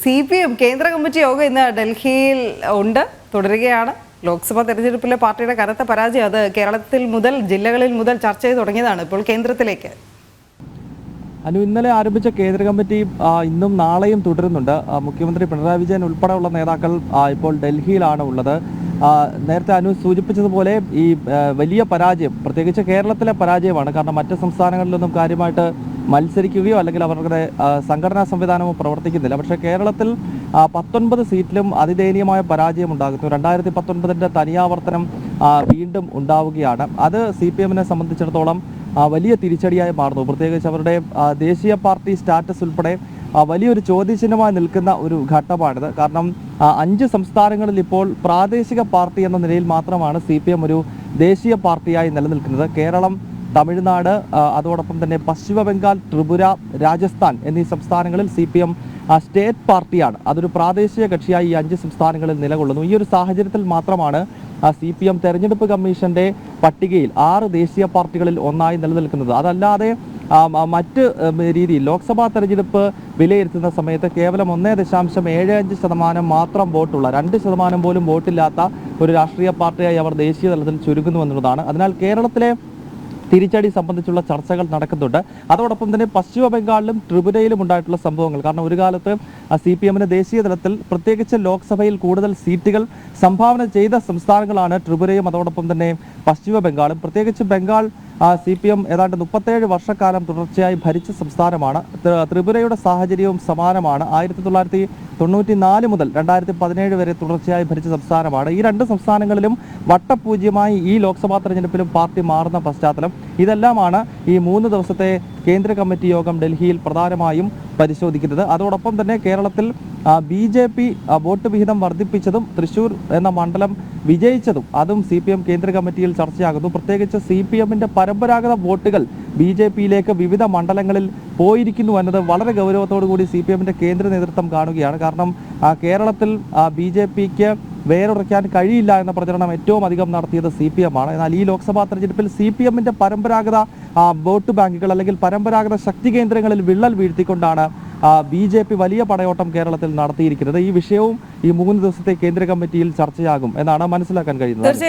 CPM കേന്ദ്ര committee യോഗം ഇന്ന് ഡൽഹിയിൽ ഉണ്ട്, തുടരുകയാണ്. ലോക്സഭാ തെരഞ്ഞെടുപ്പിലെ പാർട്ടിയുടെ കനത്ത പരാജയം അത് കേരളത്തിൽ മുതൽ ജില്ലകളിൽ മുതൽ ചർച്ച ചെയ്ത് തുടങ്ങിയതാണ്. ഇപ്പോൾ കേന്ദ്രത്തിലേക്ക് ഇന്നലെ ആരംഭിച്ച കേന്ദ്ര കമ്മിറ്റി ഇന്നും നാളെയും തുടരുന്നുണ്ട്. മുഖ്യമന്ത്രി പിണറായി വിജയൻ ഉൾപ്പെടെയുള്ള നേതാക്കൾ ഇപ്പോൾ ഡൽഹിയിലാണ് ഉള്ളത്. നേരത്തെ സൂചിപ്പിച്ചതുപോലെ ഈ വലിയ പരാജയം പ്രത്യേകിച്ച് കേരളത്തിലെ പരാജയമാണ്. കാരണം മറ്റ് സംസ്ഥാനങ്ങളിലൊന്നും കാര്യമായിട്ട് മത്സരിക്കുകയോ അല്ലെങ്കിൽ അവരുടെ സംഘടനാ സംവിധാനമോ പ്രവർത്തിക്കുന്നില്ല. പക്ഷേ കേരളത്തിൽ 19 സീറ്റിലും അതിദയനീയമായ പരാജയം ഉണ്ടാകുന്നു. 2019 തനിയാവർത്തനം വീണ്ടും ഉണ്ടാവുകയാണ്. അത് CPM-നെ സംബന്ധിച്ചിടത്തോളം വലിയ തിരിച്ചടിയായി മാറുന്നു. പ്രത്യേകിച്ച് അവരുടെ ദേശീയ പാർട്ടി സ്റ്റാറ്റസ് ഉൾപ്പെടെ വലിയൊരു ചോദ്യചിഹ്നമായി നിൽക്കുന്ന ഒരു ഘട്ടമാണിത്. കാരണം 5 സംസ്ഥാനങ്ങളിൽ ഇപ്പോൾ പ്രാദേശിക പാർട്ടി എന്ന നിലയിൽ മാത്രമാണ് CPM ഒരു ദേശീയ പാർട്ടിയായി നിലനിൽക്കുന്നത്. കേരളം, തമിഴ്നാട്, അതോടൊപ്പം തന്നെ പശ്ചിമ ബംഗാൾ, ത്രിപുര, രാജസ്ഥാൻ എന്നീ സംസ്ഥാനങ്ങളിൽ CPM സ്റ്റേറ്റ് പാർട്ടിയാണ്. അതൊരു പ്രാദേശിക കക്ഷിയായി ഈ 5 സംസ്ഥാനങ്ങളിൽ നിലകൊള്ളുന്നു. ഈ ഒരു സാഹചര്യത്തിൽ മാത്രമാണ് CPM തെരഞ്ഞെടുപ്പ് കമ്മീഷന്റെ പട്ടികയിൽ 6 ദേശീയ പാർട്ടികളിൽ ഒന്നായി നിലനിൽക്കുന്നത്. അതല്ലാതെ മറ്റ് രീതിയിൽ ലോക്സഭാ തെരഞ്ഞെടുപ്പ് വിലയിരുത്തുന്ന സമയത്ത് കേവലം 1.75% മാത്രം വോട്ടുള്ള, 2% പോലും വോട്ടില്ലാത്ത ഒരു രാഷ്ട്രീയ പാർട്ടിയായി അവർ ദേശീയ തലത്തിൽ ചുരുങ്ങുന്നു എന്നുള്ളതാണ്. അതിനാൽ കേരളത്തിലെ തിരിച്ചടി സംബന്ധിച്ചുള്ള ചർച്ചകൾ നടക്കുന്നുണ്ട്. അതോടൊപ്പം തന്നെ പശ്ചിമ ബംഗാളിലും ത്രിപുരയിലും ഉണ്ടായിട്ടുള്ള സംഭവങ്ങൾ, കാരണം ഒരു കാലത്ത് CPM-ന് ദേശീയ തലത്തിൽ പ്രത്യേകിച്ച് ലോക്സഭയിൽ കൂടുതൽ സീറ്റുകൾ സംഭാവന ചെയ്ത സംസ്ഥാനങ്ങളാണ് ത്രിപുരയും അതോടൊപ്പം തന്നെ പശ്ചിമ ബംഗാളും. പ്രത്യേകിച്ച് ബംഗാൾ CPM ഏതാണ്ട് 37 വർഷക്കാലം തുടർച്ചയായി ഭരിച്ച സംസ്ഥാനമാണ്. ത്രിപുരയുടെ സാഹചര്യവും സമാനമാണ്. 1994 മുതൽ 2017 വരെ തുടർച്ചയായി ഭരിച്ച സംസ്ഥാനമാണ്. ഈ 2 സംസ്ഥാനങ്ങളിലും വട്ടപൂജ്യമായി ഈ ലോക്സഭാ തെരഞ്ഞെടുപ്പിലും പാർട്ടി മാറുന്ന പശ്ചാത്തലം, ഇതെല്ലാമാണ് ഈ 3 ദിവസത്തെ കേന്ദ്ര കമ്മിറ്റി യോഗം ഡൽഹിയിൽ പ്രധാനമായും പരിശോധിക്കുന്നത്. അതോടൊപ്പം തന്നെ കേരളത്തിൽ BJP വോട്ട് വിഹിതം വർദ്ധിപ്പിച്ചതും തൃശ്ശൂർ എന്ന മണ്ഡലം വിജയിച്ചതും അതും CPM കേന്ദ്ര കമ്മിറ്റിയിൽ ചർച്ചയാകുന്നു. പ്രത്യേകിച്ച് CPM-ന്റെ പരമ്പരാഗത വോട്ടുകൾ BJP-യിലേക്ക് വിവിധ മണ്ഡലങ്ങളിൽ പോയിരിക്കുന്നു എന്നത് വളരെ ഗൗരവത്തോടു കൂടി CPM-ന്റെ കേന്ദ്ര നേതൃത്വം കാണുകയാണ്. കാരണം കേരളത്തിൽ BJP-ക്ക് വേരുറയ്ക്കാൻ കഴിയില്ല എന്ന പ്രചരണം ഏറ്റവും അധികം നടത്തിയത് CPM-ആണ്. എന്നാൽ ഈ ലോക്സഭാ തെരഞ്ഞെടുപ്പിൽ CPM-ന്റെ പരമ്പരാഗത വോട്ട് ബാങ്കുകൾ അല്ലെങ്കിൽ പരമ്പരാഗത ശക്തി കേന്ദ്രങ്ങളിൽ വിള്ളൽ വീഴ്ത്തിക്കൊണ്ടാണ് BJP വലിയ പടയോട്ടം കേരളത്തിൽ നടത്തിയിരിക്കുന്നത്. ഈ വിഷയവും ഈ 3 ദിവസത്തെ കേന്ദ്ര കമ്മിറ്റിയിൽ ചർച്ചയാകും എന്നാണ് മനസ്സിലാക്കാൻ കഴിയുന്നത്.